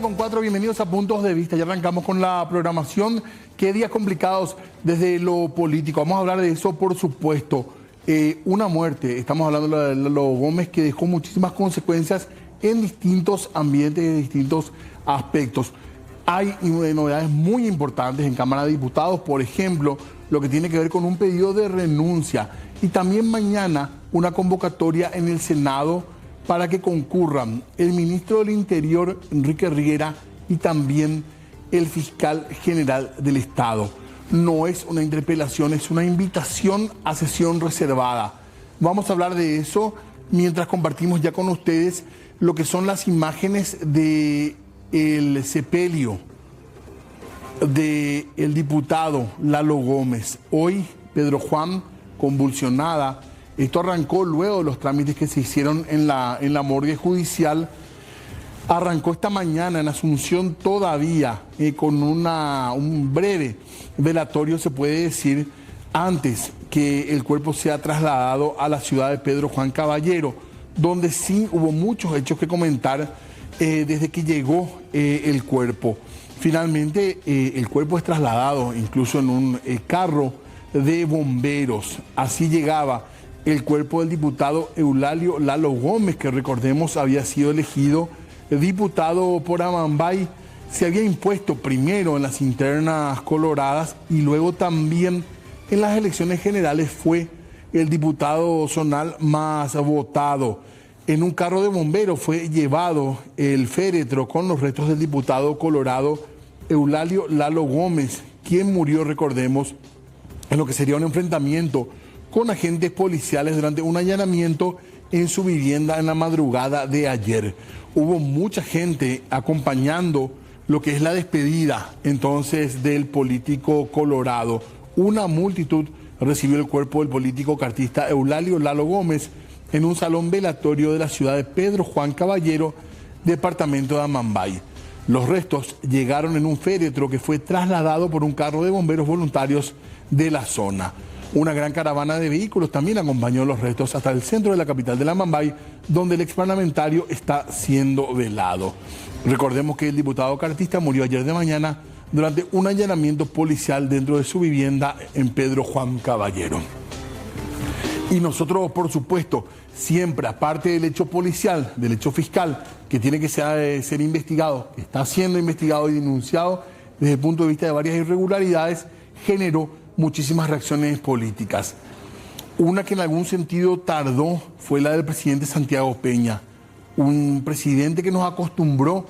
9:04, bienvenidos a Puntos de Vista. Ya arrancamos con la programación. Qué días complicados desde lo político. Vamos a hablar de eso, por supuesto. Una muerte, estamos hablando de Lalo Gómez, que dejó muchísimas consecuencias en distintos ambientes, en distintos aspectos. Hay novedades muy importantes en Cámara de Diputados, por ejemplo, lo que tiene que ver con un pedido de renuncia. Y también mañana una convocatoria en el Senado para que concurran el ministro del Interior, Enrique Riera, y también el fiscal general del Estado. No es una interpelación, es una invitación a sesión reservada. Vamos a hablar de eso mientras compartimos ya con ustedes lo que son las imágenes del sepelio del diputado Lalo Gómez. Hoy, Pedro Juan, convulsionada. Esto arrancó luego de los trámites que se hicieron en la morgue judicial. Arrancó esta mañana en Asunción todavía con un breve velatorio, se puede decir, antes que el cuerpo sea trasladado a la ciudad de Pedro Juan Caballero, donde sí hubo muchos hechos que comentar desde que llegó el cuerpo. Finalmente el cuerpo es trasladado incluso en un carro de bomberos. Así llegaba el cuerpo del diputado Eulalio Lalo Gómez, que recordemos había sido elegido diputado por Amambay. Se había impuesto primero en las internas coloradas y luego también en las elecciones generales fue el diputado zonal más votado. En un carro de bomberos fue llevado el féretro con los restos del diputado colorado Eulalio Lalo Gómez, quien murió, recordemos, en lo que sería un enfrentamiento con agentes policiales durante un allanamiento en su vivienda en la madrugada de ayer. Hubo mucha gente acompañando lo que es la despedida entonces del político colorado. Una multitud recibió el cuerpo del político cartista Eulalio Lalo Gómez en un salón velatorio de la ciudad de Pedro Juan Caballero, departamento de Amambay. Los restos llegaron en un féretro que fue trasladado por un carro de bomberos voluntarios de la zona. Una gran caravana de vehículos también acompañó los restos hasta el centro de la capital de Amambay, donde el exparlamentario está siendo velado. Recordemos que el diputado cartista murió ayer de mañana durante un allanamiento policial dentro de su vivienda en Pedro Juan Caballero. Y nosotros, por supuesto, siempre, aparte del hecho policial, del hecho fiscal, que tiene que ser investigado, está siendo investigado y denunciado desde el punto de vista de varias irregularidades, generó muchísimas reacciones políticas. Una que en algún sentido tardó fue la del presidente Santiago Peña, un presidente que nos acostumbró,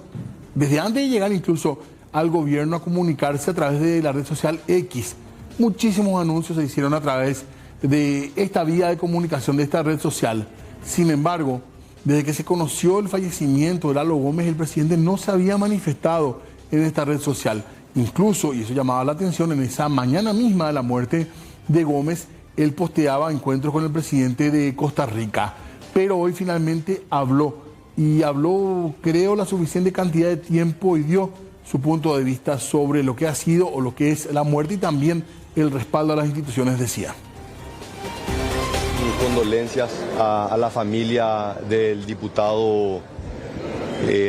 desde antes de llegar incluso al gobierno, a comunicarse a través de la red social X. Muchísimos anuncios se hicieron a través de esta vía de comunicación, de esta red social. Sin embargo, desde que se conoció el fallecimiento de Lalo Gómez, el presidente no se había manifestado en esta red social. Incluso, y eso llamaba la atención, en esa mañana misma de la muerte de Gómez, él posteaba encuentros con el presidente de Costa Rica. Pero hoy finalmente habló, y habló, creo, la suficiente cantidad de tiempo y dio su punto de vista sobre lo que ha sido o lo que es la muerte y también el respaldo a las instituciones, decía. Mis condolencias a la familia del diputado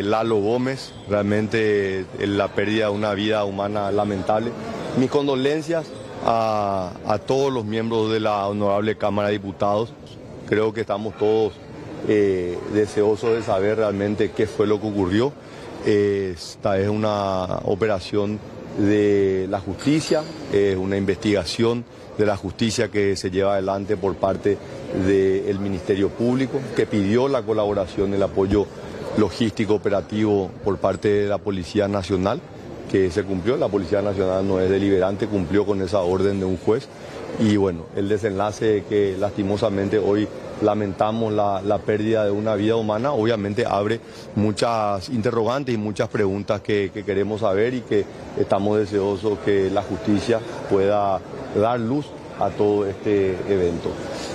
Lalo Gómez, realmente la pérdida de una vida humana lamentable. Mis condolencias a todos los miembros de la Honorable Cámara de Diputados. Creo que estamos todos deseosos de saber realmente qué fue lo que ocurrió. Esta es una operación de la justicia, es una investigación de la justicia que se lleva adelante por parte del Ministerio Público, que pidió la colaboración, el apoyo logístico operativo por parte de la Policía Nacional, que se cumplió. La Policía Nacional no es deliberante, cumplió con esa orden de un juez. Y bueno, el desenlace que lastimosamente hoy lamentamos la pérdida de una vida humana, obviamente abre muchas interrogantes y muchas preguntas que queremos saber y que estamos deseosos que la justicia pueda dar luz a todo este evento.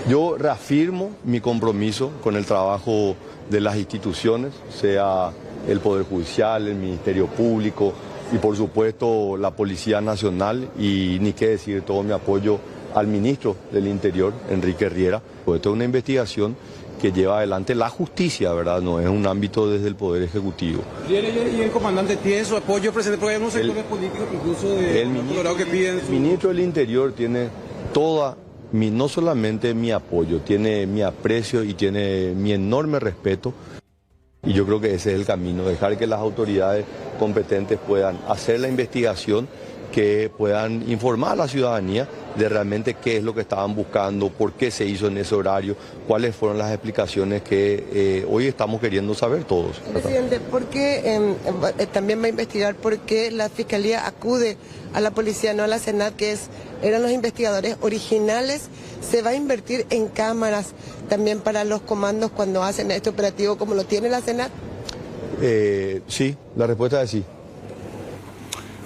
Yo reafirmo mi compromiso con el trabajo de las instituciones, sea el Poder Judicial, el Ministerio Público y por supuesto la Policía Nacional, y ni qué decir, todo mi apoyo al ministro del Interior, Enrique Riera. Esto es una investigación que lleva adelante la justicia, ¿verdad? No es un ámbito desde el Poder Ejecutivo. Y el comandante tiene su apoyo, presidente, porque hay unos sectores políticos incluso de Colorado que piden El ministro del Interior tiene no solamente mi apoyo, tiene mi aprecio y tiene mi enorme respeto. Y yo creo que ese es el camino, dejar que las autoridades competentes puedan hacer la investigación, que puedan informar a la ciudadanía de realmente qué es lo que estaban buscando, por qué se hizo en ese horario, cuáles fueron las explicaciones que hoy estamos queriendo saber todos. Presidente, ¿por qué también va a investigar por qué la Fiscalía acude a la policía, no a la Senat, eran los investigadores originales? ¿Se va a invertir en cámaras también para los comandos cuando hacen este operativo como lo tiene la Senat? Sí, la respuesta es sí.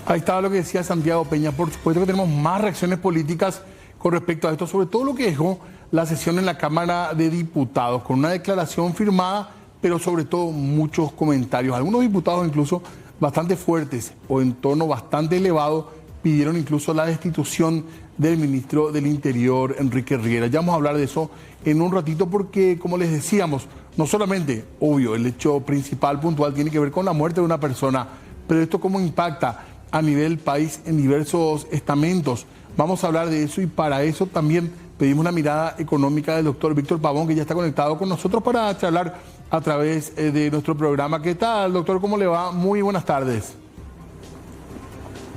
Ahí estaba lo que decía Santiago Peña. Por supuesto que tenemos más reacciones políticas con respecto a esto, sobre todo lo que dejó la sesión en la Cámara de Diputados, con una declaración firmada, pero sobre todo muchos comentarios. Algunos diputados incluso bastante fuertes o en tono bastante elevado pidieron incluso la destitución del ministro del Interior, Enrique Riera. Ya vamos a hablar de eso en un ratito porque, como les decíamos, no solamente, obvio, el hecho principal, puntual, tiene que ver con la muerte de una persona, pero esto cómo impacta a nivel país en diversos estamentos. Vamos a hablar de eso y para eso también pedimos la mirada económica del doctor Víctor Pavón, que ya está conectado con nosotros para charlar a través de nuestro programa. ¿Qué tal, doctor? ¿Cómo le va? Muy buenas tardes.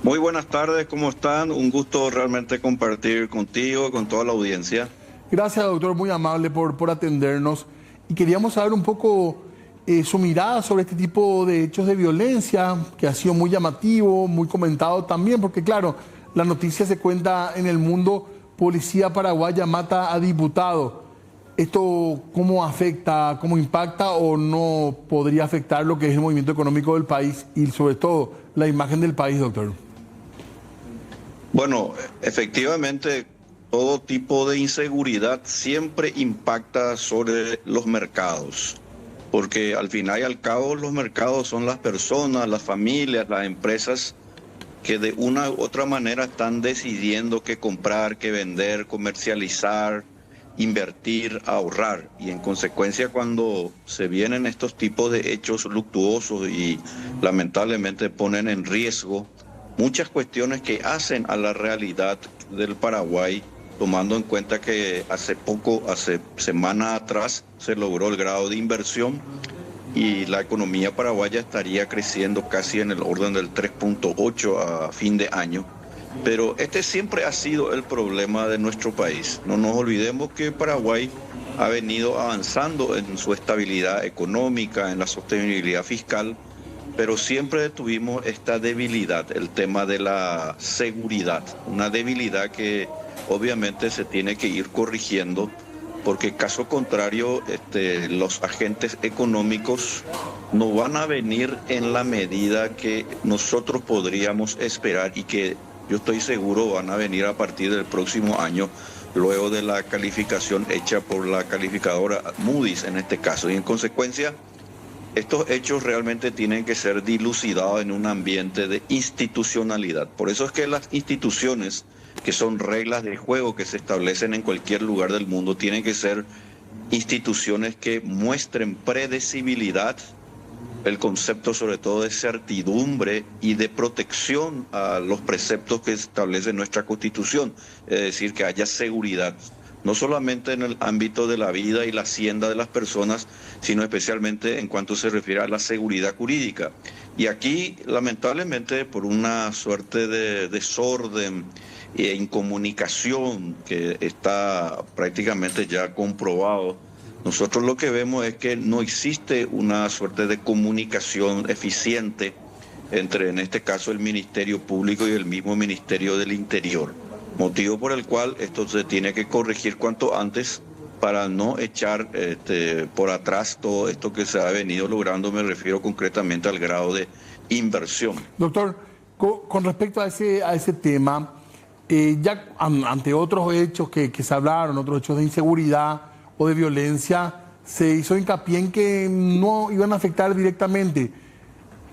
Muy buenas tardes, ¿cómo están? Un gusto realmente compartir contigo, con toda la audiencia. Gracias, doctor, muy amable por atendernos. Y queríamos saber un poco su mirada sobre este tipo de hechos de violencia, que ha sido muy llamativo, muy comentado también, porque claro, la noticia se cuenta en el mundo: policía paraguaya mata a diputado. ¿Esto cómo afecta, cómo impacta o no podría afectar lo que es el movimiento económico del país y sobre todo la imagen del país, doctor? Bueno, efectivamente, todo tipo de inseguridad siempre impacta sobre los mercados, porque al final y al cabo los mercados son las personas, las familias, las empresas que de una u otra manera están decidiendo qué comprar, qué vender, comercializar, invertir, ahorrar. Y en consecuencia, cuando se vienen estos tipos de hechos luctuosos y lamentablemente ponen en riesgo muchas cuestiones que hacen a la realidad del Paraguay, tomando en cuenta que hace semanas atrás, se logró el grado de inversión y la economía paraguaya estaría creciendo casi en el orden del 3.8 a fin de año. Pero este siempre ha sido el problema de nuestro país. No nos olvidemos que Paraguay ha venido avanzando en su estabilidad económica, en la sostenibilidad fiscal, pero siempre tuvimos esta debilidad, el tema de la seguridad, una debilidad que obviamente se tiene que ir corrigiendo, porque caso contrario, los agentes económicos no van a venir en la medida que nosotros podríamos esperar y que yo estoy seguro van a venir a partir del próximo año, luego de la calificación hecha por la calificadora Moody's en este caso. Y en consecuencia, estos hechos realmente tienen que ser dilucidados en un ambiente de institucionalidad. Por eso es que las instituciones, que son reglas de juego que se establecen en cualquier lugar del mundo, tienen que ser instituciones que muestren predecibilidad, el concepto sobre todo de certidumbre y de protección a los preceptos que establece nuestra Constitución, es decir, que haya seguridad, no solamente en el ámbito de la vida y la hacienda de las personas, sino especialmente en cuanto se refiere a la seguridad jurídica. Y aquí, lamentablemente, por una suerte de desorden e incomunicación que está prácticamente ya comprobado, nosotros lo que vemos es que no existe una suerte de comunicación eficiente entre, en este caso, el Ministerio Público y el mismo Ministerio del Interior. Motivo por el cual esto se tiene que corregir cuanto antes para no echar por atrás todo esto que se ha venido logrando. Me refiero concretamente al grado de inversión. Doctor, con respecto a ese tema, ya ante otros hechos que se hablaron, otros hechos de inseguridad o de violencia, se hizo hincapié en que no iban a afectar directamente.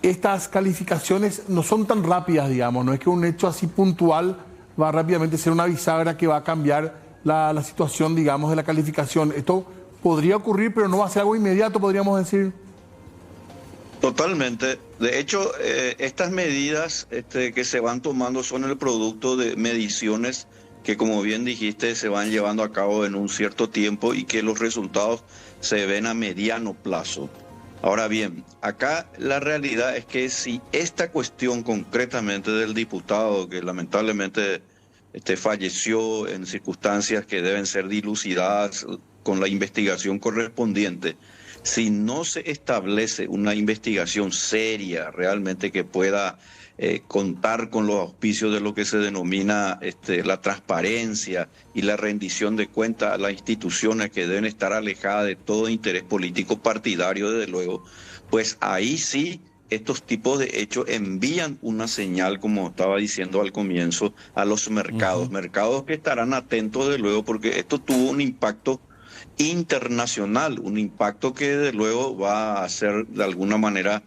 Estas calificaciones no son tan rápidas, digamos, no es que un hecho así puntual va a rápidamente ser una bisagra que va a cambiar la situación, digamos, de la calificación. Esto podría ocurrir, pero no va a ser algo inmediato, podríamos decir. Totalmente. De hecho, estas medidas que se van tomando son el producto de mediciones que, como bien dijiste, se van llevando a cabo en un cierto tiempo y que los resultados se ven a mediano plazo. Ahora bien, acá la realidad es que si esta cuestión concretamente del diputado que lamentablemente falleció en circunstancias que deben ser dilucidadas con la investigación correspondiente, si no se establece una investigación seria realmente que pueda contar con los auspicios de lo que se denomina la transparencia y la rendición de cuentas a las instituciones que deben estar alejadas de todo interés político partidario, desde luego, pues ahí sí estos tipos de hechos envían una señal, como estaba diciendo al comienzo, a los mercados, mercados que estarán atentos, desde luego, porque esto tuvo un impacto internacional, un impacto que de luego va a ser de alguna manera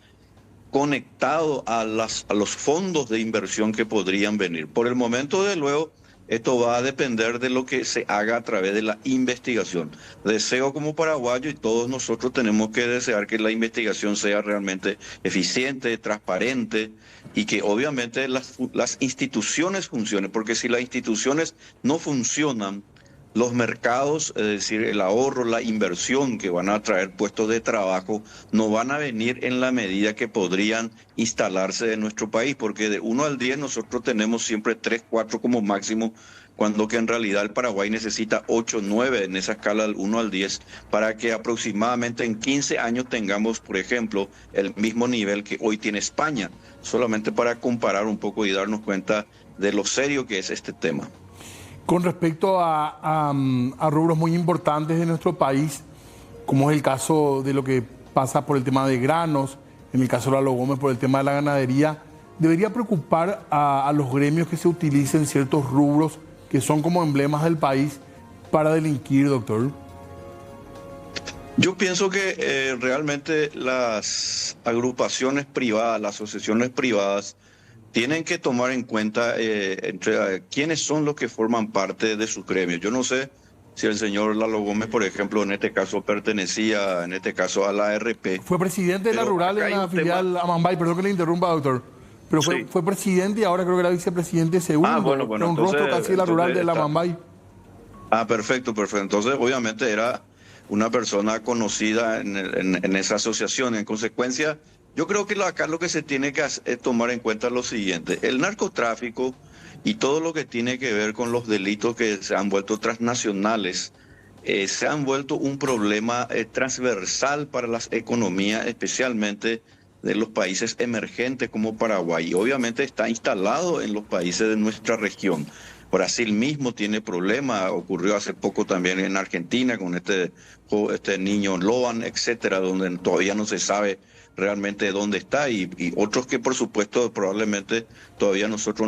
conectado a los fondos de inversión que podrían venir. Por el momento, de luego, esto va a depender de lo que se haga a través de la investigación. Deseo como paraguayo, y todos nosotros tenemos que desear que la investigación sea realmente eficiente, transparente, y que obviamente las instituciones funcionen, porque si las instituciones no funcionan, los mercados, es decir, el ahorro, la inversión que van a traer puestos de trabajo, no van a venir en la medida que podrían instalarse en nuestro país, porque de 1 al 10 nosotros tenemos siempre 3, 4 como máximo, cuando que en realidad el Paraguay necesita 8, 9 en esa escala del 1 al 10, para que aproximadamente en 15 años tengamos, por ejemplo, el mismo nivel que hoy tiene España, solamente para comparar un poco y darnos cuenta de lo serio que es este tema. Con respecto a rubros muy importantes de nuestro país, como es el caso de lo que pasa por el tema de granos, en el caso de Lalo Gómez por el tema de la ganadería, ¿debería preocupar a los gremios que se utilicen ciertos rubros que son como emblemas del país para delinquir, doctor? Yo pienso que realmente las agrupaciones privadas, las asociaciones privadas, tienen que tomar en cuenta quiénes son los que forman parte de sus gremios. Yo no sé si el señor Lalo Gómez, por ejemplo, en este caso pertenecía, en este caso a la ARP. Fue presidente de la Rural en la filial Amambay, perdón que le interrumpa, doctor. Pero fue presidente y ahora creo que era vicepresidente segundo. Bueno, un entonces, rostro casi de la Rural de la Amambay. Perfecto. Entonces, obviamente era una persona conocida en esa asociación. En consecuencia, yo creo que acá lo que se tiene que tomar en cuenta es lo siguiente. El narcotráfico y todo lo que tiene que ver con los delitos que se han vuelto transnacionales, se han vuelto un problema transversal para las economías, especialmente de los países emergentes como Paraguay. Y obviamente está instalado en los países de nuestra región. Brasil mismo tiene problemas, ocurrió hace poco también en Argentina con este niño Loan, etcétera, donde todavía no se sabe realmente dónde está, y otros que por supuesto probablemente todavía nosotros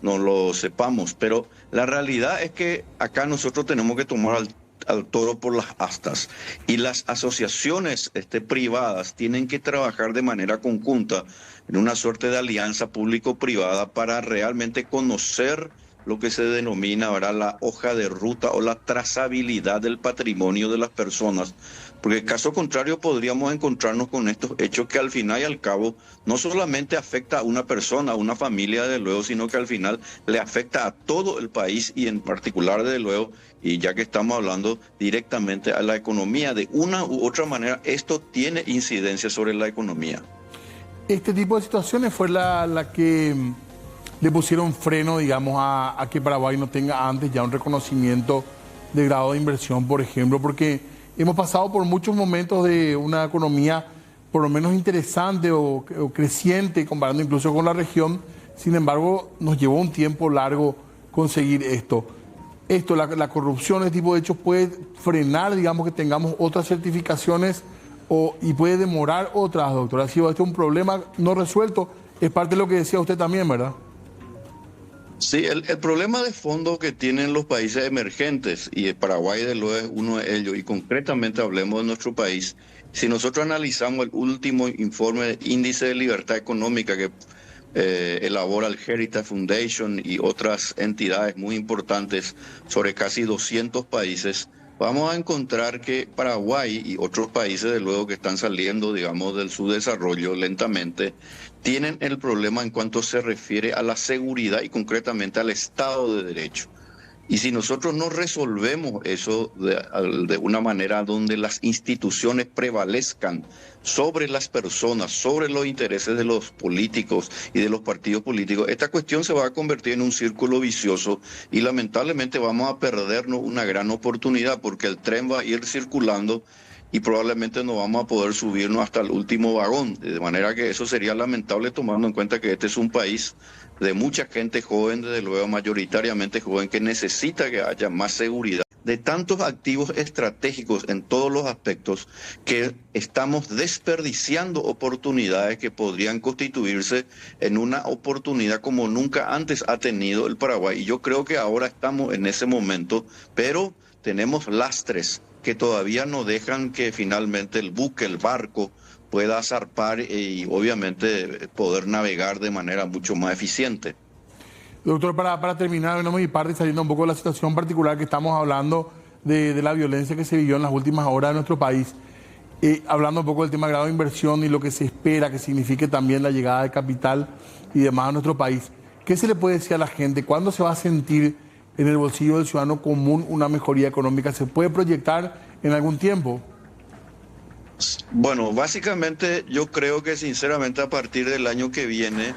no lo sepamos, pero la realidad es que acá nosotros tenemos que tomar al toro por las astas, y las asociaciones privadas tienen que trabajar de manera conjunta en una suerte de alianza público-privada para realmente conocer lo que se denomina ahora la hoja de ruta o la trazabilidad del patrimonio de las personas, porque caso contrario podríamos encontrarnos con estos hechos que al final y al cabo no solamente afecta a una persona, a una familia, desde luego, sino que al final le afecta a todo el país y en particular, desde luego, y ya que estamos hablando directamente a la economía, de una u otra manera esto tiene incidencia sobre la economía. Este tipo de situaciones fue la que le pusieron freno, digamos, a que Paraguay no tenga antes ya un reconocimiento de grado de inversión, por ejemplo, porque hemos pasado por muchos momentos de una economía por lo menos interesante o creciente, comparando incluso con la región. Sin embargo, nos llevó un tiempo largo conseguir esto. La corrupción, este tipo de hechos puede frenar, digamos, que tengamos otras certificaciones y puede demorar otras, doctora. Ha sido un problema no resuelto. Es parte de lo que decía usted también, ¿verdad? Sí, el problema de fondo que tienen los países emergentes, y Paraguay de luego es uno de ellos, y concretamente hablemos de nuestro país, si nosotros analizamos el último informe de índice de libertad económica que elabora el Heritage Foundation y otras entidades muy importantes sobre casi 200 países, vamos a encontrar que Paraguay y otros países, de luego, que están saliendo, digamos, del subdesarrollo lentamente, tienen el problema en cuanto se refiere a la seguridad y concretamente al Estado de Derecho. Y si nosotros no resolvemos eso de una manera donde las instituciones prevalezcan sobre las personas, sobre los intereses de los políticos y de los partidos políticos, esta cuestión se va a convertir en un círculo vicioso y lamentablemente vamos a perdernos una gran oportunidad, porque el tren va a ir circulando y probablemente no vamos a poder subirnos hasta el último vagón. De manera que eso sería lamentable, tomando en cuenta que este es un país de mucha gente joven, desde luego mayoritariamente joven, que necesita que haya más seguridad, de tantos activos estratégicos en todos los aspectos, que estamos desperdiciando oportunidades que podrían constituirse en una oportunidad como nunca antes ha tenido el Paraguay. Y yo creo que ahora estamos en ese momento, pero tenemos lastres que todavía no dejan que finalmente el buque, el barco, pueda zarpar y obviamente poder navegar de manera mucho más eficiente. Doctor, para terminar, de mi parte, saliendo un poco de la situación particular que estamos hablando de la violencia que se vivió en las últimas horas de nuestro país, hablando un poco del tema de grado de inversión y lo que se espera que signifique también la llegada de capital y demás a nuestro país, ¿qué se le puede decir a la gente? ¿Cuándo se va a sentir en el bolsillo del ciudadano común una mejoría económica? ¿Se puede proyectar en algún tiempo? Bueno, básicamente yo creo que sinceramente a partir del año que viene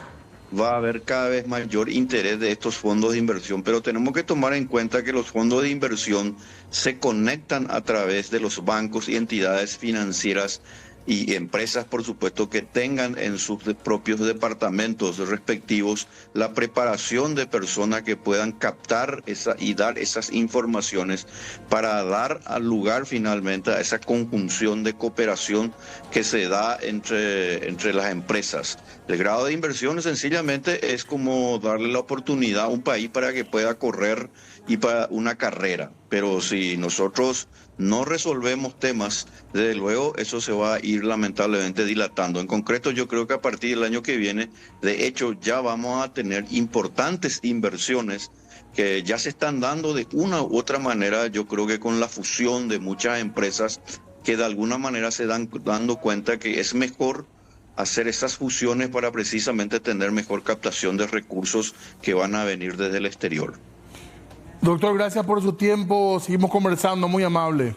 va a haber cada vez mayor interés de estos fondos de inversión, pero tenemos que tomar en cuenta que los fondos de inversión se conectan a través de los bancos y entidades financieras y empresas, por supuesto, que tengan en sus propios departamentos respectivos la preparación de personas que puedan captar y dar esas informaciones para dar al lugar finalmente a esa conjunción de cooperación que se da entre las empresas. El grado de inversión sencillamente es como darle la oportunidad a un país para que pueda correr y para una carrera, pero si nosotros no resolvemos temas, desde luego eso se va a ir lamentablemente dilatando. En concreto, yo creo que a partir del año que viene, de hecho, ya vamos a tener importantes inversiones que ya se están dando de una u otra manera. Yo creo que con la fusión de muchas empresas que de alguna manera se dan dando cuenta que es mejor hacer esas fusiones para precisamente tener mejor captación de recursos que van a venir desde el exterior. Doctor, gracias por su tiempo. Seguimos conversando, muy amable.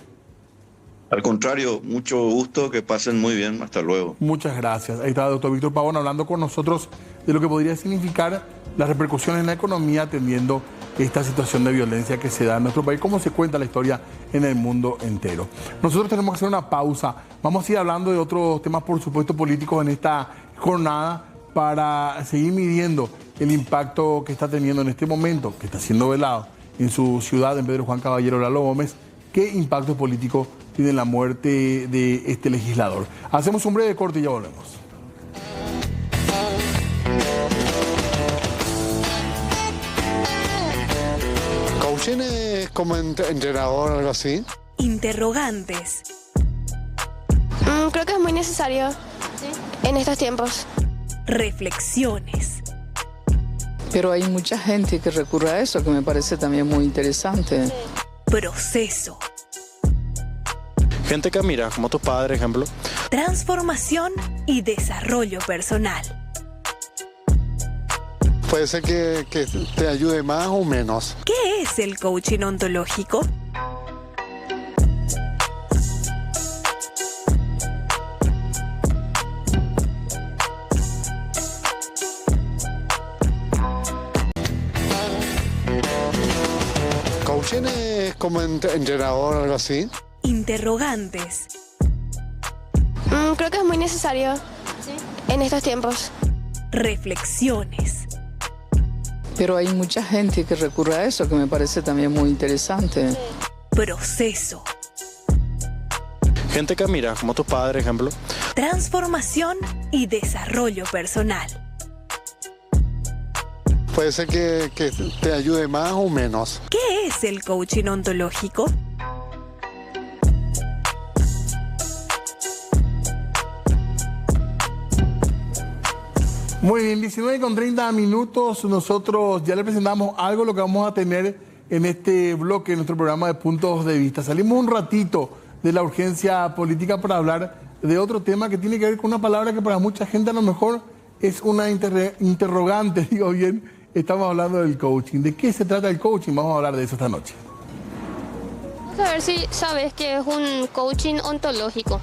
Al contrario, mucho gusto, que pasen muy bien. Hasta luego. Muchas gracias. Ahí está el doctor Víctor Pavón hablando con nosotros de lo que podría significar las repercusiones en la economía atendiendo esta situación de violencia que se da en nuestro país, cómo se cuenta la historia en el mundo entero. Nosotros tenemos que hacer una pausa. Vamos a ir hablando de otros temas, por supuesto, políticos en esta jornada para seguir midiendo el impacto que está teniendo en este momento, que está siendo velado en su ciudad, en Pedro Juan Caballero Lalo Gómez, qué impacto político tiene la muerte de este legislador. Hacemos un breve corte y ya volvemos. ¿Coaching es como entrenador o algo así? Interrogantes. Creo que es muy necesario en estos tiempos. Reflexiones. Pero hay mucha gente que recurre a eso, que me parece también muy interesante. Proceso. Gente que admira, como tus padres, ejemplo. Transformación y desarrollo personal. Puede ser que te ayude más o menos. ¿Qué es el coaching ontológico? ¿Coaching es como entrenador o algo así? Interrogantes. Creo que es muy necesario en estos tiempos. Reflexiones. Pero hay mucha gente que recurre a eso, que me parece también muy interesante. Proceso. Gente que admira, como tus padres, ejemplo. Transformación y desarrollo personal. Puede ser que te ayude más o menos. ¿Qué es el coaching ontológico? Muy bien, 19:30 minutos. Nosotros ya le presentamos algo de lo que vamos a tener en este bloque, en nuestro programa de Puntos de Vista. Salimos un ratito de la urgencia política para hablar de otro tema que tiene que ver con una palabra que para mucha gente a lo mejor es una interrogante, digo bien. Estamos hablando del coaching. ¿De qué se trata el coaching? Vamos a hablar de eso esta noche. Vamos a ver si sabes que es un coaching ontológico.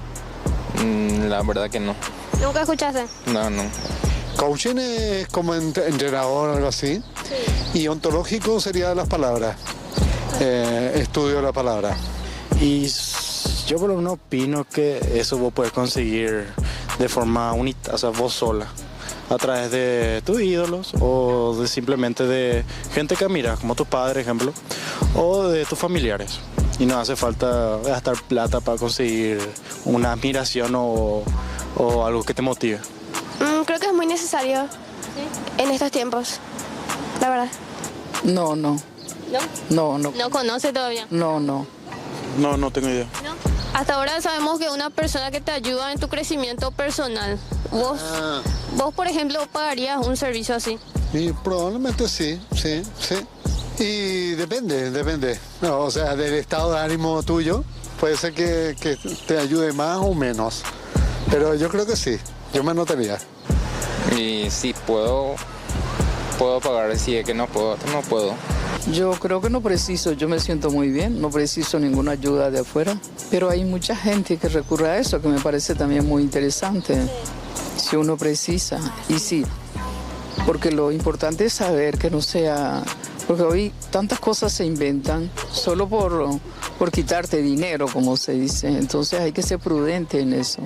La verdad que no. ¿Nunca escuchaste? No. Coaching es como entrenador o algo así. Sí. Y ontológico sería las palabras. Estudio de la palabra. Y yo por lo menos opino que eso vos puedes conseguir de forma unitaria, o sea, vos sola, a través de tus ídolos o de simplemente de gente que admiras, como tus padres, ejemplo, o de tus familiares. Y no hace falta gastar plata para conseguir una admiración o algo que te motive. Creo que es muy necesario en estos tiempos, la verdad. No. ¿No? No. ¿No conoce todavía? No. No tengo idea. ¿No? Hasta ahora sabemos que una persona que te ayuda en tu crecimiento personal. Vos, por ejemplo, pagarías un servicio así. Y probablemente sí. Y depende. No, o sea, del estado de ánimo tuyo, puede ser que te ayude más o menos. Pero yo creo que sí, yo me anotaría. Y si puedo pagar, si es que no puedo. Yo creo que no preciso, yo me siento muy bien, no preciso ninguna ayuda de afuera, pero hay mucha gente que recurre a eso, que me parece también muy interesante, si uno precisa, y sí, porque lo importante es saber que no sea, porque hoy tantas cosas se inventan solo por quitarte dinero, como se dice, entonces hay que ser prudente en eso.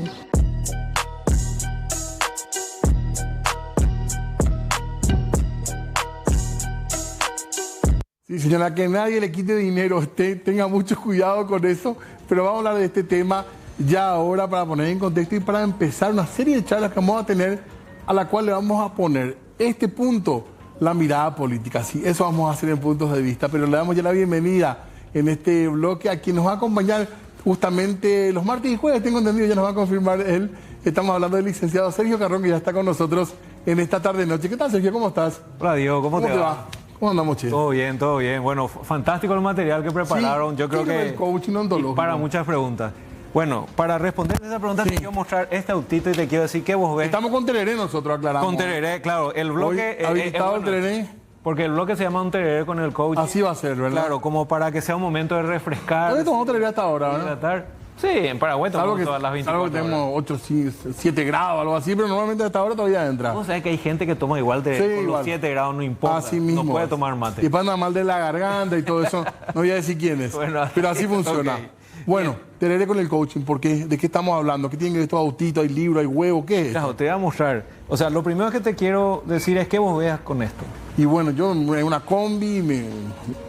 Sí, señora, que nadie le quite dinero, usted tenga mucho cuidado con eso, pero vamos a hablar de este tema ya ahora para poner en contexto y para empezar una serie de charlas que vamos a tener, a la cual le vamos a poner este punto, la mirada política. Sí, eso vamos a hacer en Puntos de Vista, pero le damos ya la bienvenida en este bloque a quien nos va a acompañar justamente los martes y jueves, tengo entendido, ya nos va a confirmar él. Estamos hablando del licenciado Sergio Carrón, que ya está con nosotros en esta tarde-noche. ¿Qué tal, Sergio? ¿Cómo estás? Hola, Diego, ¿cómo te va? ¿Cómo andamos, che? Todo bien. Bueno, fantástico el material que prepararon. Sí, yo creo que el coaching ontológico. Para muchas preguntas. Bueno, para responder a esa pregunta te quiero mostrar este autito y te quiero decir que vos ves. Estamos con Tereré nosotros, aclaramos. Con Tereré, claro. El bloque habilitado el Tereré. Porque el bloque se llama un Tereré con el coaching. Así va a ser, ¿verdad? Claro, como para que sea un momento de refrescar. ¿Dónde tomamos Tereré hasta ahora, verdad? Sí, en Paraguay tomamos todas las 24 horas. Algo que tenemos 8, 7 grados, algo así, pero normalmente hasta ahora todavía entra. Vos sabés que hay gente que toma igual con los 7 grados, no importa. Así mismo. No puede tomar mate. Y para andar mal de la garganta y todo eso, no voy a decir quién es. Bueno, pero así funciona. Okay. Bueno, Tereré con el coaching, porque ¿de qué estamos hablando? ¿Qué tienen que ver estos autitos? ¿Hay libro? ¿Hay huevo? ¿Qué es? Claro, te voy a mostrar. O sea, lo primero que te quiero decir es que vos veas con esto. Y bueno, yo una combi,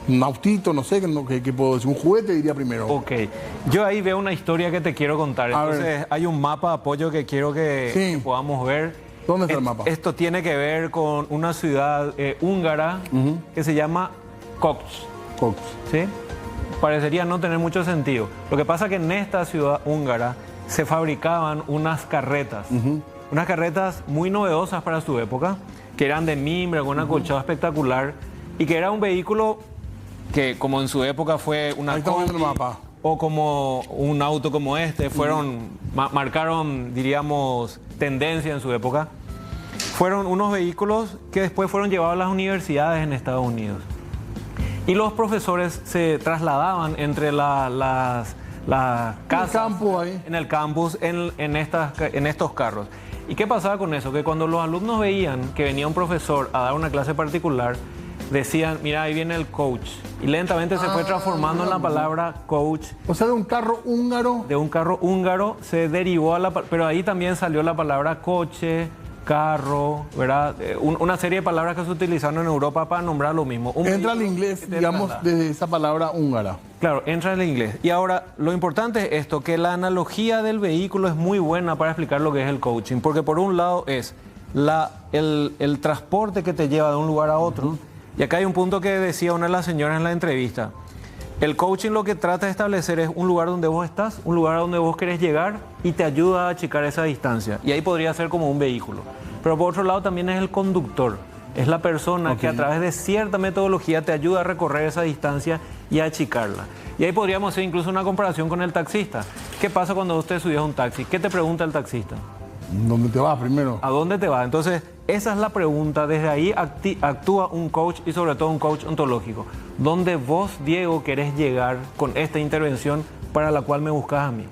un autito, no sé, ¿qué puedo decir? Un juguete diría primero. Ok. Yo ahí veo una historia que te quiero contar. Entonces, hay un mapa de apoyo que quiero que podamos ver. ¿Dónde está el mapa? Esto tiene que ver con una ciudad húngara que se llama Kocs. ¿Sí? Parecería no tener mucho sentido. Lo que pasa es que en esta ciudad húngara se fabricaban unas carretas. Unas carretas muy novedosas para su época, que eran de mimbre, con un acolchado espectacular, y que era un vehículo que, como en su época fue una combi, o como un auto como este, marcaron, diríamos, tendencia en su época. Fueron unos vehículos que después fueron llevados a las universidades en Estados Unidos. Y los profesores se trasladaban entre las casas, en el campus, en estos carros. ¿Y qué pasaba con eso? Que cuando los alumnos veían que venía un profesor a dar una clase particular, decían, mira, ahí viene el coach. Y lentamente se fue transformando en la palabra coach. O sea, de un carro húngaro. De un carro húngaro se derivó a pero ahí también salió la palabra coche, carro, ¿verdad? Una serie de palabras que se utilizaron en Europa para nombrar lo mismo. Entra al inglés, digamos, desde esa palabra húngara. Claro, entra al inglés. Y ahora, lo importante es esto, que la analogía del vehículo es muy buena para explicar lo que es el coaching, porque por un lado es el transporte que te lleva de un lugar a otro, y acá hay un punto que decía una de las señoras en la entrevista. El coaching lo que trata de establecer es un lugar donde vos estás, un lugar donde vos querés llegar y te ayuda a achicar esa distancia. Y ahí podría ser como un vehículo. Pero por otro lado también es el conductor. Es la persona que a través de cierta metodología te ayuda a recorrer esa distancia y a achicarla. Y ahí podríamos hacer incluso una comparación con el taxista. ¿Qué pasa cuando vos te subís a un taxi? ¿Qué te pregunta el taxista? ¿Dónde te vas primero? ¿A dónde te vas? Entonces, esa es la pregunta. Desde ahí actúa un coach y sobre todo un coach ontológico. ¿Dónde vos, Diego, querés llegar con esta intervención para la cual me buscas a mí?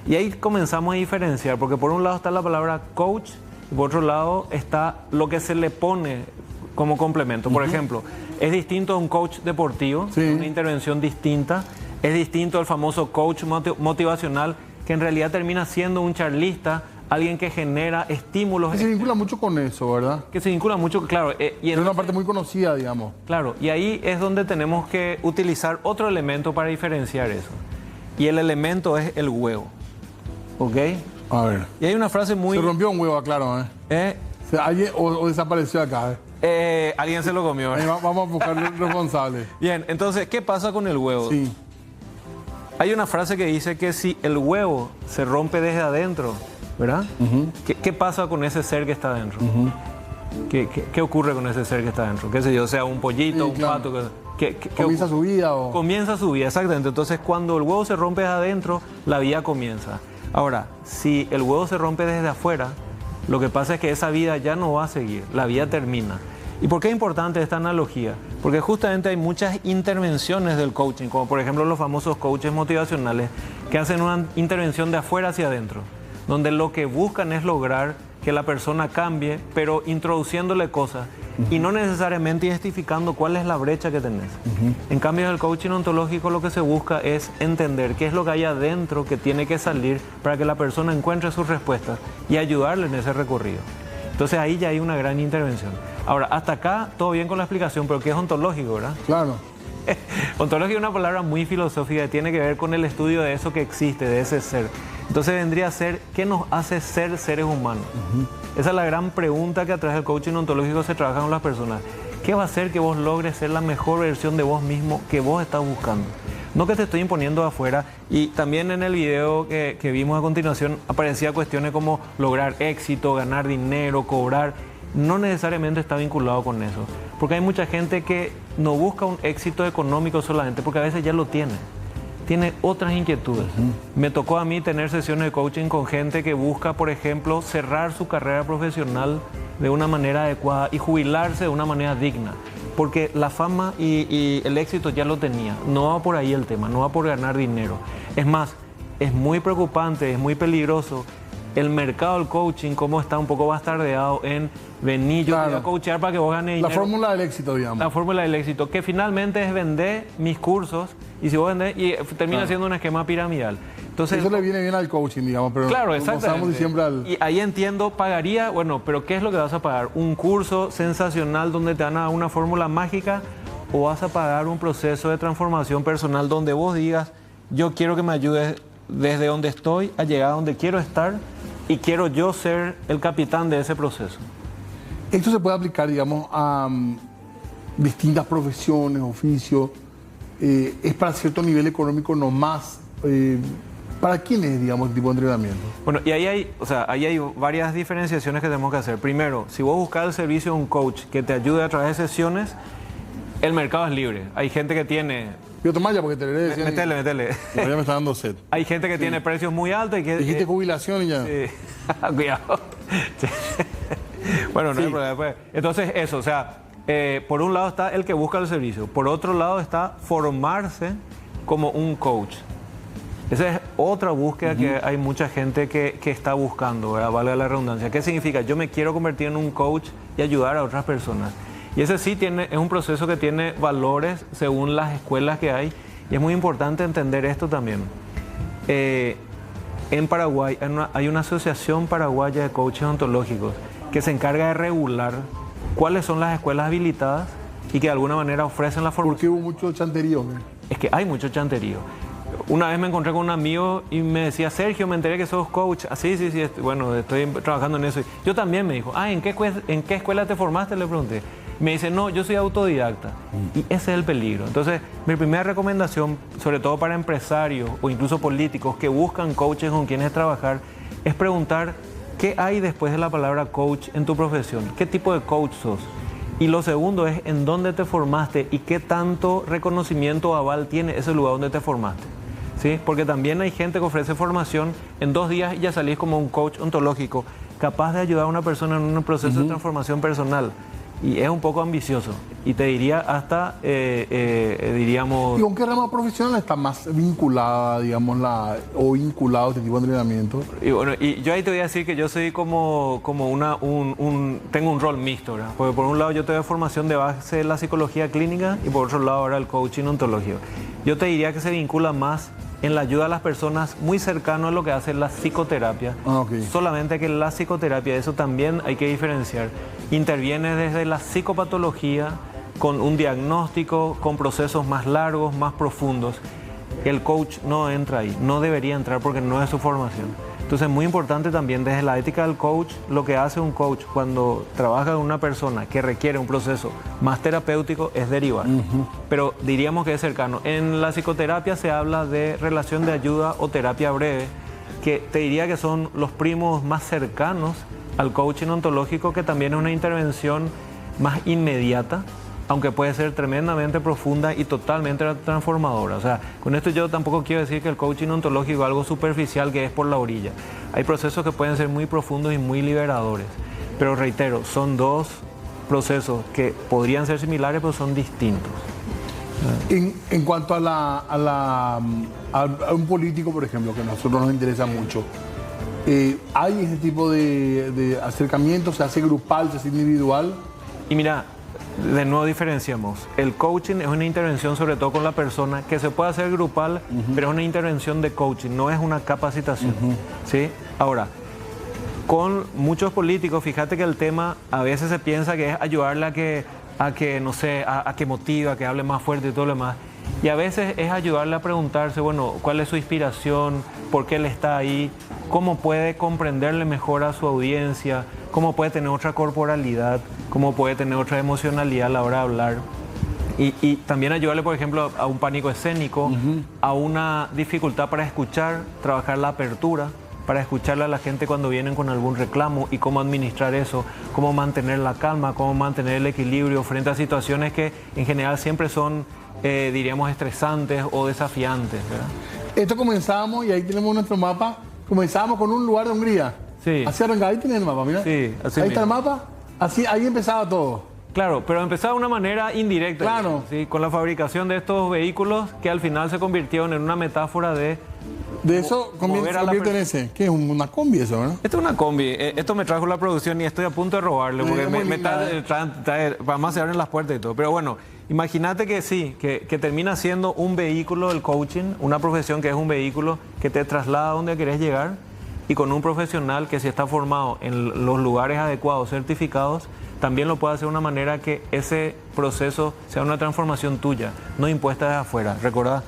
Y ahí comenzamos a diferenciar, porque por un lado está la palabra coach y por otro lado está lo que se le pone como complemento. Por ejemplo, es distinto a un coach deportivo, una intervención distinta. Es distinto al famoso coach motivacional, que en realidad termina siendo un charlista, alguien que genera estímulos. Que se vincula mucho con eso, ¿verdad? Que se vincula mucho, claro. Y es una parte muy conocida, digamos. Claro, y ahí es donde tenemos que utilizar otro elemento para diferenciar eso. Y el elemento es el huevo. ¿Ok? A ver. Y hay una frase muy... Se rompió un huevo, claro, ¿eh? O desapareció acá, alguien se lo comió. Vamos a buscar el responsable. Bien, entonces, ¿qué pasa con el huevo? Sí. Hay una frase que dice que si el huevo se rompe desde adentro, ¿verdad? ¿Qué pasa con ese ser que está adentro? ¿Qué ocurre con ese ser que está adentro? ¿Qué sé yo? O sea, un pollito, un pato... ¿Comienza su vida o...? Comienza su vida, exactamente. Entonces, cuando el huevo se rompe desde adentro, la vida comienza. Ahora, si el huevo se rompe desde afuera, lo que pasa es que esa vida ya no va a seguir, la vida termina. ¿Y por qué es importante esta analogía? Porque justamente hay muchas intervenciones del coaching, como por ejemplo los famosos coaches motivacionales, que hacen una intervención de afuera hacia adentro, donde lo que buscan es lograr que la persona cambie, pero introduciéndole cosas y no necesariamente identificando cuál es la brecha que tenés. En cambio, en el coaching ontológico lo que se busca es entender qué es lo que hay adentro que tiene que salir para que la persona encuentre sus respuestas y ayudarle en ese recorrido. Entonces ahí ya hay una gran intervención. Ahora, hasta acá todo bien con la explicación, pero ¿qué es ontológico, verdad? Claro. Ontológico es una palabra muy filosófica que tiene que ver con el estudio de eso que existe, de ese ser. Entonces vendría a ser, ¿qué nos hace ser seres humanos? Esa es la gran pregunta que a través del coaching ontológico se trabaja con las personas. ¿Qué va a hacer que vos logres ser la mejor versión de vos mismo que vos estás buscando? No que te estoy imponiendo de afuera. Y también en el video que vimos a continuación aparecía cuestiones como lograr éxito, ganar dinero, cobrar. No necesariamente está vinculado con eso. Porque hay mucha gente que no busca un éxito económico solamente porque a veces ya lo tiene. Tiene otras inquietudes. Me tocó a mí tener sesiones de coaching con gente que busca, por ejemplo, cerrar su carrera profesional de una manera adecuada y jubilarse de una manera digna. Porque la fama y el éxito ya lo tenía. No va por ahí el tema, no va por ganar dinero. Es más, es muy preocupante, es muy peligroso el mercado del coaching, cómo está un poco bastardeado en venir, yo te voy a coachear para que vos ganes dinero. La fórmula del éxito, digamos. La fórmula del éxito, que finalmente es vender mis cursos y si vos vendés, y termina siendo un esquema piramidal. Entonces, eso le viene bien al coaching, digamos, pero claro, exactamente. Siempre al... Y ahí entiendo, pagaría, bueno, pero ¿qué es lo que vas a pagar? ¿Un curso sensacional donde te dan a una fórmula mágica o vas a pagar un proceso de transformación personal donde vos digas, yo quiero que me ayudes desde donde estoy a llegar a donde quiero estar y quiero yo ser el capitán de ese proceso? Esto se puede aplicar, digamos, a distintas profesiones, oficios. ¿Es para cierto nivel económico nomás? ¿Para quién es, digamos, el tipo de entrenamiento? Bueno, y ahí hay varias diferenciaciones que tenemos que hacer. Primero, si vos buscas el servicio de un coach que te ayude a través de sesiones, el mercado es libre. Hay gente que tiene... Yo tomás ya porque te le decía. Métele. Ya me está dando sed. Hay gente que tiene precios muy altos y que... Dijiste jubilación y ya. Sí. Cuidado. Bueno, no hay problema. Pues. Entonces, eso, o sea, por un lado está el que busca el servicio. Por otro lado está formarse como un coach. Esa es otra búsqueda que hay mucha gente que está buscando, ¿verdad? Valga la redundancia. ¿Qué significa? Yo me quiero convertir en un coach y ayudar a otras personas. Y ese sí es un proceso que tiene valores según las escuelas que hay. Y es muy importante entender esto también. En Paraguay hay una asociación paraguaya de coaches ontológicos que se encarga de regular cuáles son las escuelas habilitadas y que de alguna manera ofrecen la formación. ¿Por qué hubo mucho chanterío? Es que hay mucho chanterío. Una vez me encontré con un amigo y me decía, Sergio, me enteré que sos coach. Ah, sí, bueno, estoy trabajando en eso. Yo también, me dijo. Ah, ¿en qué escuela te formaste? Le pregunté. Me dice, no, yo soy autodidacta. Y ese es el peligro. Entonces, mi primera recomendación, sobre todo para empresarios o incluso políticos que buscan coaches con quienes trabajar, es preguntar qué hay después de la palabra coach en tu profesión. ¿Qué tipo de coach sos? Y lo segundo es en dónde te formaste y qué tanto reconocimiento o aval tiene ese lugar donde te formaste. ¿Sí? Porque también hay gente que ofrece formación en 2 días y ya salís como un coach ontológico, capaz de ayudar a una persona en un proceso de transformación personal. Y es un poco ambicioso. Y te diría hasta, diríamos... ¿Y con qué rama profesional está más vinculada, digamos, o vinculado a este tipo de entrenamiento? Y bueno, y yo ahí te voy a decir que yo soy como tengo un rol mixto, ¿verdad? Porque por un lado yo tengo formación de base de la psicología clínica y por otro lado ahora el coaching ontológico. Yo te diría que se vincula más en la ayuda a las personas muy cercano a lo que hace la psicoterapia. Solamente que la psicoterapia, eso también hay que diferenciar, interviene desde la psicopatología con un diagnóstico, con procesos más largos, más profundos. El coach no entra ahí, no debería entrar porque no es su formación. Entonces es muy importante también desde la ética del coach, lo que hace un coach cuando trabaja con una persona que requiere un proceso más terapéutico es derivar. Pero diríamos que es cercano. En la psicoterapia se habla de relación de ayuda o terapia breve, que te diría que son los primos más cercanos al coaching ontológico, que también es una intervención más inmediata, aunque puede ser tremendamente profunda y totalmente transformadora. O sea, con esto yo tampoco quiero decir que el coaching ontológico es algo superficial que es por la orilla. Hay procesos que pueden ser muy profundos y muy liberadores. Pero reitero, son 2 procesos que podrían ser similares, pero son distintos. En cuanto a un político, por ejemplo, que a nosotros nos interesa mucho, ¿hay ese tipo de acercamiento? ¿Se hace grupal, se hace individual? Y mira, de nuevo diferenciamos. El coaching es una intervención sobre todo con la persona que se puede hacer grupal, pero es una intervención de coaching, no es una capacitación. ¿Sí? Ahora, con muchos políticos, fíjate que el tema a veces se piensa que es ayudarle a que no sé, a que motive, a que hable más fuerte y todo lo demás. Y a veces es ayudarle a preguntarse, bueno, ¿cuál es su inspiración? ¿Por qué él está ahí? ¿Cómo puede comprenderle mejor a su audiencia? ¿Cómo puede tener otra corporalidad? ¿Cómo puede tener otra emocionalidad a la hora de hablar? Y también ayudarle, por ejemplo, a un pánico escénico, a una dificultad para escuchar, trabajar la apertura, para escucharle a la gente cuando vienen con algún reclamo y cómo administrar eso, cómo mantener la calma, cómo mantener el equilibrio frente a situaciones que en general siempre son, diríamos, estresantes o desafiantes, ¿verdad? Esto comenzábamos, y ahí tenemos nuestro mapa, comenzábamos con un lugar de Hungría. Sí. Así arrancaba, ahí tiene el mapa, mira. Sí, así ahí mismo. está el mapa, así, ahí empezaba todo. Claro, pero empezaba de una manera indirecta. Claro. ¿Sí? Con la fabricación de estos vehículos que al final se convirtieron en una metáfora de... De eso convierte en ese. ¿Qué es? Una combi eso, ¿verdad? Esto es una combi. Esto me trajo la producción y estoy a punto de robarle porque además se abren las puertas y todo. Pero bueno, imagínate que sí, que termina siendo un vehículo el coaching, una profesión que es un vehículo que te traslada a donde querés llegar y con un profesional que si está formado en los lugares adecuados, certificados, también lo puede hacer de una manera que ese proceso sea una transformación tuya, no impuesta desde afuera. Recordá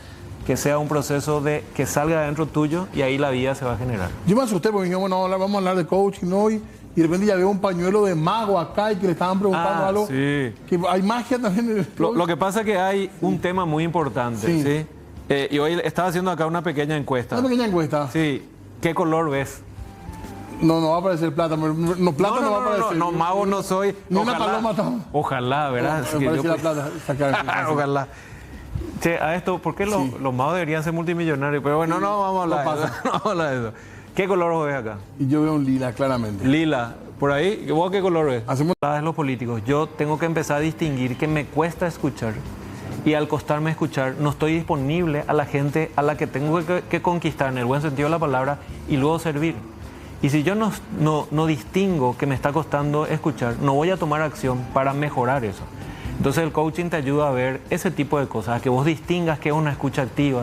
que sea un proceso de que salga de dentro tuyo y ahí la vida se va a generar. Yo me asusté porque dije, bueno, vamos a hablar de coaching hoy y de repente ya veo un pañuelo de mago acá y que le estaban preguntando algo. Sí. Que hay magia también en el lo que pasa es que hay un tema muy importante, ¿sí? Y hoy estaba haciendo acá una pequeña encuesta. ¿Una pequeña encuesta? Sí. ¿Qué color ves? No va a aparecer plata. No, plata no va a aparecer. No, mago no soy. Ni una paloma tampoco. Ojalá, ¿verdad? No, me parece la plata. Ojalá. Che, a esto, ¿por qué los magos deberían ser multimillonarios? Pero bueno, no vamos a hablar de eso. ¿Qué color ves acá? Y yo veo un lila, claramente. Lila. Por ahí, ¿vos qué color ves? Hacemos los políticos. Yo tengo que empezar a distinguir que me cuesta escuchar. Y al costarme escuchar, no estoy disponible a la gente a la que tengo que conquistar, en el buen sentido de la palabra, y luego servir. Y si yo no distingo que me está costando escuchar, no voy a tomar acción para mejorar eso. Entonces el coaching te ayuda a ver ese tipo de cosas, a que vos distingas qué es una escucha activa,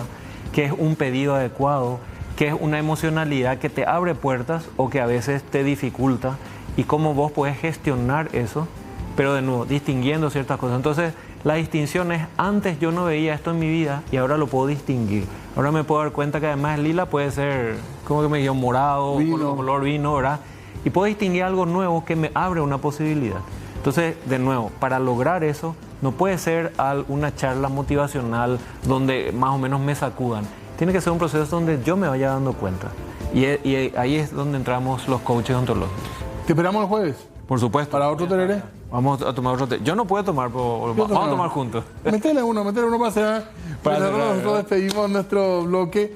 qué es un pedido adecuado, qué es una emocionalidad que te abre puertas o que a veces te dificulta y cómo vos podés gestionar eso, pero de nuevo, distinguiendo ciertas cosas. Entonces la distinción es, antes yo no veía esto en mi vida y ahora lo puedo distinguir. Ahora me puedo dar cuenta que además el lila puede ser, como que me dijeron, morado, color vino, ¿verdad? Y puedo distinguir algo nuevo que me abre una posibilidad. Entonces, de nuevo, para lograr eso, no puede ser una charla motivacional donde más o menos me sacudan. Tiene que ser un proceso donde yo me vaya dando cuenta. Y ahí es donde entramos los coaches ontológicos. ¿Te esperamos el jueves? Por supuesto. ¿Para otro tereré? Vamos a tomar otro té. Yo no puedo tomar, pero vamos a tomar juntos. Métele uno para cerrar. Nosotros despedimos nuestro bloque.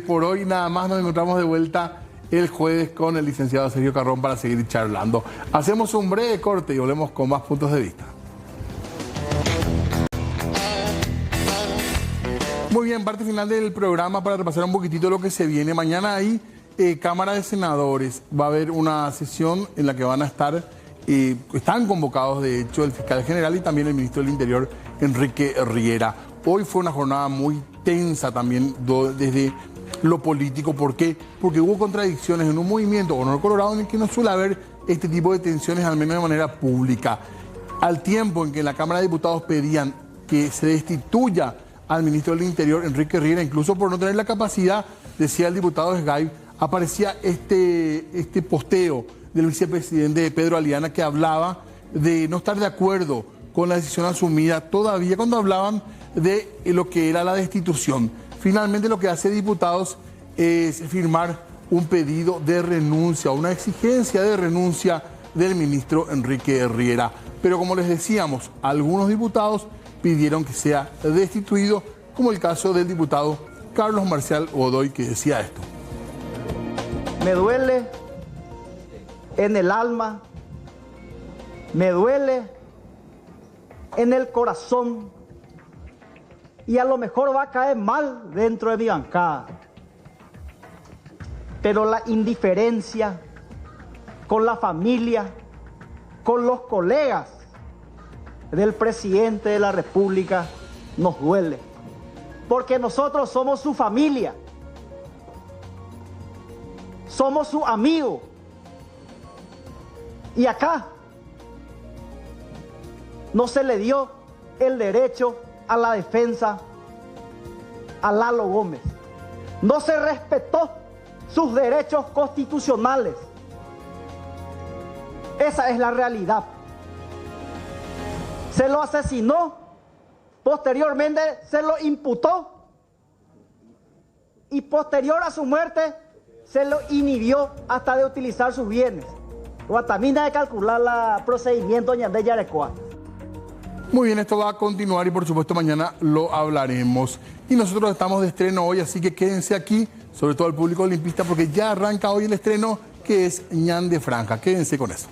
Por hoy nada más, nos encontramos de vuelta el jueves con el licenciado Sergio Carrón para seguir charlando. Hacemos un breve corte y volvemos con más puntos de vista. Muy bien, parte final del programa para repasar un poquitito lo que se viene. Mañana hay Cámara de Senadores. Va a haber una sesión en la que van a estar, están convocados de hecho el fiscal general y también el ministro del Interior, Enrique Riera. Hoy fue una jornada muy tensa también desde lo político. ¿Por qué? Porque hubo contradicciones en un movimiento Honor Colorado en el que no suele haber este tipo de tensiones, al menos de manera pública. Al tiempo en que en la Cámara de Diputados pedían que se destituya al ministro del Interior, Enrique Riera, incluso por no tener la capacidad, decía el diputado Sgay, aparecía este posteo del vicepresidente Pedro Aliana que hablaba de no estar de acuerdo con la decisión asumida todavía cuando hablaban de lo que era la destitución. Finalmente lo que hace Diputados es firmar un pedido de renuncia, una exigencia de renuncia del ministro Enrique Riera. Pero como les decíamos, algunos diputados pidieron que sea destituido, como el caso del diputado Carlos Marcial Godoy, que decía esto. Me duele en el alma, me duele en el corazón y a lo mejor va a caer mal dentro de mi bancada. Pero la indiferencia con la familia, con los colegas del presidente de la República nos duele, porque nosotros somos su familia, somos su amigo, y acá no se le dio el derecho a la defensa a Lalo Gómez, no se respetó sus derechos constitucionales. Esa es la realidad. Se lo asesinó, posteriormente se lo imputó y posterior a su muerte se lo inhibió hasta de utilizar sus bienes. Guatamina de calcular el procedimiento de Yarecoa. Muy bien, esto va a continuar y por supuesto mañana lo hablaremos. Y nosotros estamos de estreno hoy, así que quédense aquí, sobre todo el público olimpista, porque ya arranca hoy el estreno que es Ñan de Franja. Quédense con eso.